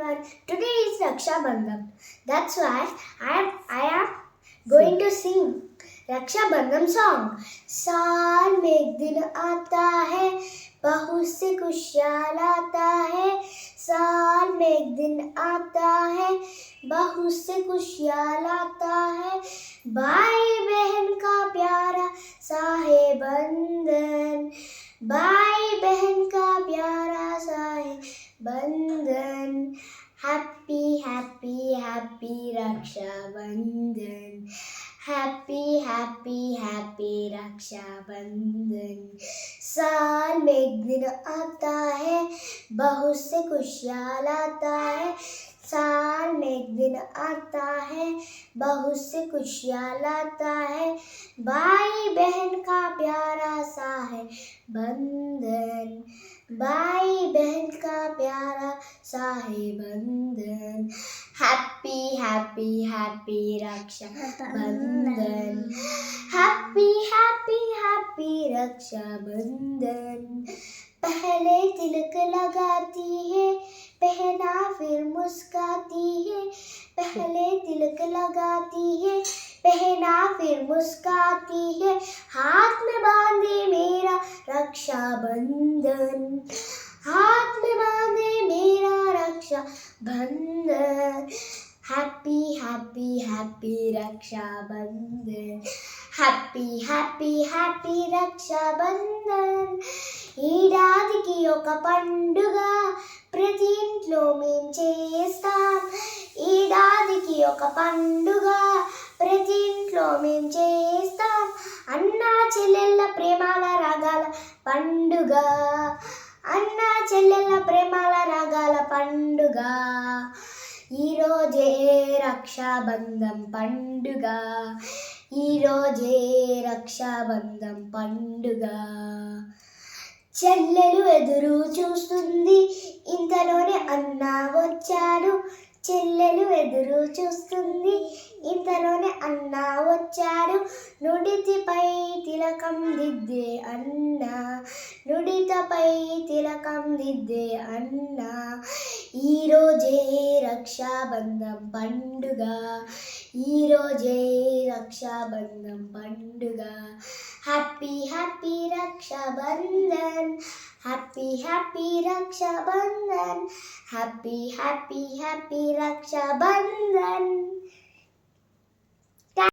everyone. Today is Raksha Bandhan. That's why I am going to sing Raksha Bandhan song. साल में एक दिन आता है, बहुत से खुशियाँ लाता है. साल में एक दिन आता है, बहुत से खुशियाँ लाता है. भाई बहन का प्यारा सा है बंधन, भाई बहन का प्यारा सा है बंधन. Happy, happy, happy Raksha Bandhan. Happy, happy, happy Raksha Bandhan. साल में एक दिन आता है, बहुत से खुशियाँ लाता है. साल में एक दिन आता है, बहुत से खुशियाँ लाता है. भाई बहन का प्यारा सा है बंधन, भाई बहन का प्यारा सा है बंधन. हैप्पी हैप्पी हैप्पी रक्षा बंधन. हैप्पी हैप्पी हैप्पी रक्षा बंधन. पहले तिलक लगाती है, पहना फिर मुस्काती है. पहले तिलक लगाती है, पहना फिर मुस्काती है. हाथ में बांधे मेरा रक्षा बंधन, हाथ में बांधे मेरा रक्षा बंधन. Happy happy happy Raksha Bandhan. Happy happy happy Rakshabandhan. ఏడాదికి ఒక పండుగ ప్రతి ఇంట్లో మేం చేస్తాం. ఏడాదికి ఒక పండుగ ప్రతి ఇంట్లో మేం చేస్తాం. అన్నా చెల్లెళ్ళ ప్రేమాల రాగాల పండుగ, అన్నా చెల్లెళ్ళ ప్రేమాల రాగాల పండుగ. ఈరోజే రక్షాబంధం పండుగ, ఈరోజే రక్షాబంధం పండుగ. చెల్లెలు ఎదురు చూస్తుంది, ఇంతలోనే అన్న వచ్చాడు. చెల్లెలు ఎదురు చూస్తుంది, ఇంతలోనే అన్న వచ్చాడు. నుడితిపై తిలకం దిద్దే అన్న, నుడితపై తిలకం దిద్దే అన్న. ఈరోజే రక్షాబంధం పండుగ, ఈరోజే రక్షాబంధం పండుగ. Happy happy Rakshabandhan, happy happy Rakshabandhan. Happy happy happy Rakshabandhan.